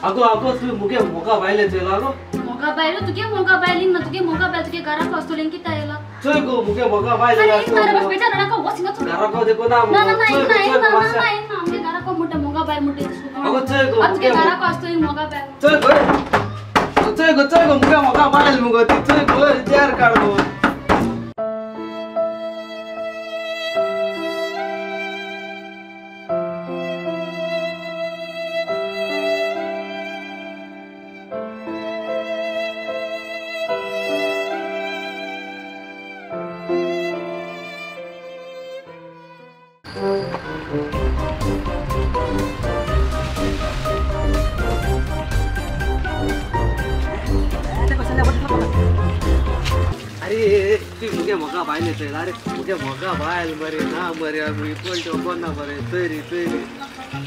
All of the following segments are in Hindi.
अगो तू मुके मोका बायले चला अगो मोका बायलो तुके मोका बायलिंग ना तुके मोका बायल तुके घरा को असतोलें की तायला चल गो मुके मोका बायले अरे मारे बस बेटा लड़का वसिंगा तो घरा को देखो ना ना हमके घरा को मोटा मोका बायल मोटे अगो चल गो तुके घरा को असतोलें मोका बायल चल गो मुके मोका बायल मुगो चल गो यार काढ गो अरे तू मुके मोका बायले चल अरे मुके मोका बायल मरे ना मरे अभी कोणतो कोण ना मरे चरी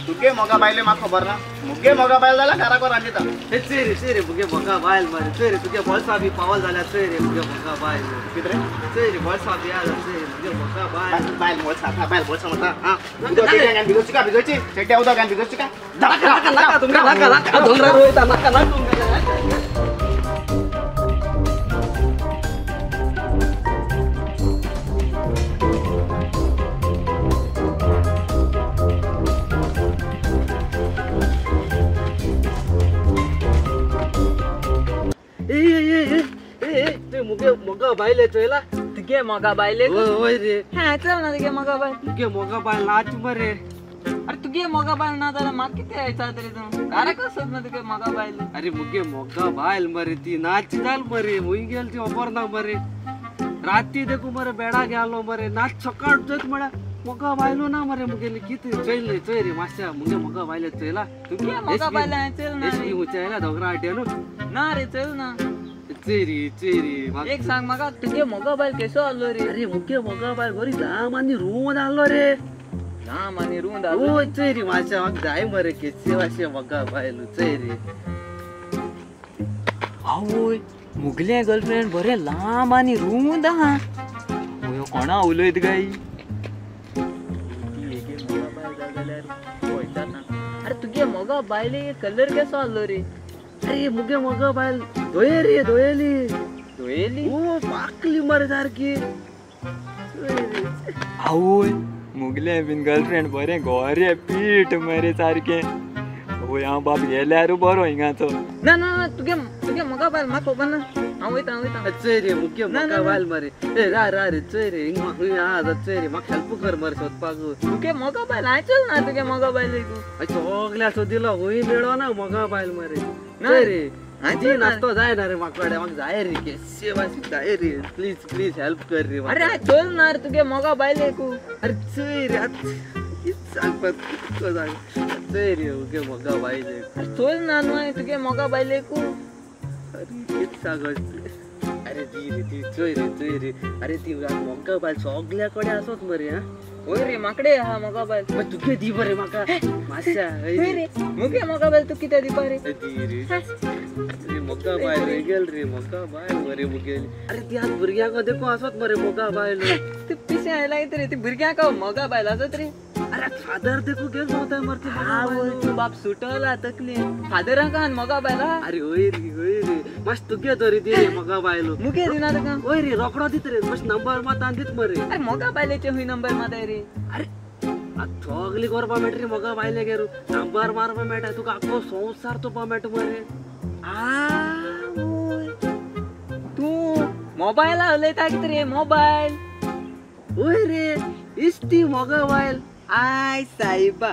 तुके मोगा बायले मा खबर ना मुगे मोगा बायल जाला घरा को रांदिता हे चरी मुके मोका बायल मरे चरी तुके बॉल्सा भी पावल झाल्या चरी मुके मोका बायल कितरे चरी बॉल्सा भी आला चरी मुके मोका बायल बायल बोलसा मता हां उदो ते गान बिगोची का बिगोची सेटे उदो गान बिगोची का नका तुमका डोंगरा रोयता नका मुके मोगा बायले चला तुके मोगा बायले ओय रे हां चल ना तुके मोगा बायल मुके मोगा बायल नाच मरे अरे तुके मोगा बायल ना तर माग किती यायचा तरी तू अरे कसं ना तुके मोगा बायल अरे मुके मोगा बायल मरे ती नाच जाल मरे होई गेल ती ओपर ना मरे राती देखू मरे बेडा गेलो मरे नाच सकाळ जत मळा मोगा बायलो ना मरे मुके किती चैले मास्या मुके मोगा बायले चला तुके मोगा बायल चल ना एसबी उचायला डोंगरा आटेनो ना रे चल ना चेरी एक सांग मगा तुके मोगा बायल केसो आलो रे अरे मुके मोगा बायल गोरी लामानी रूम आलो रे ना माने रूंद ओ चेरी मास्या मग जाय मरे केसे वाशे मोगा बायलो चेरी आवोय मुगले गर्लफ्रेंड बरे लांब आणि रूंद हा ओयो कोणा उलयत गाई अरे तुगे मोगा बायले कलर कसो आलो रे अरे मुगे मोगा बायल दोयेली ओ पाकली मरे सारखी आवोय मुगले बिन गर्लफ्रेंड बरे गोरे पीठ मरे सारखे ओय हांव बाप गेल्यार बरो हिंगाचो ना ना तुगे मोगा बायल म्हाका खबर ना हांव वयता चेरी मुगे मोगा बायल मरे ए रा रे चेरी हिंग म्हाका आ चेरी म्हाका हेल्प कर मरे सोदपाक तुगे मोगा बायल आयचल ना तुगे मोगा बायल चोगल्या सो दिलो होई मेळो ना मोगा बायल मरे चेरी आजी नास्तो जाय ना रे म्हाका जाय रे केसे वासी जाय रे प्लीज हेल्प कर रे अरे चल ना रे तुगे मोगा बायल अरे चेरी सांगपाक चेरी मुगे मोगा बायल चल ना न्हय तुगे मोगा बायल अरे कित सांगत अरे ती चोय अरे ती मोगा बायल सगल्या कडे आसत मरे हा ओय रे माकडे हा मोगा बायल पण तुके दी बरे म्हाका माश्या रे मुगे मोगा बायल तू कित्या दिपा रे दी रे मोगा बायल गेल रे मोगा बायल मरे मुगेली अरे ती आज भुरग्यांक देखो आसत मरे मोगा बायल तू पिसे आयला रे ती भुरग्यांक मोगा बायल आसत रे अरे फादर देखो गेल होता मरती तू बाप सुटला तकली फादरांक आन मोगा बायल अरे ओय रे मस्त तुके तरी दी रे मोगा बायलो मुगे दिना तुका ओय रे रोकडो दित रे मस्त नंबर मातान दित मरे अरे मोगा बायलेचे हुई नंबर माताय रे अरे चोगली करपा मेट रे मोगा बायले गेरू नंबर मारपा मेटा तुका आखो संसार तो मेट मरे तू मोबाईल उलयता कित रे मोबाईल ओय रे इस्ती मोगा बायल आय साईबा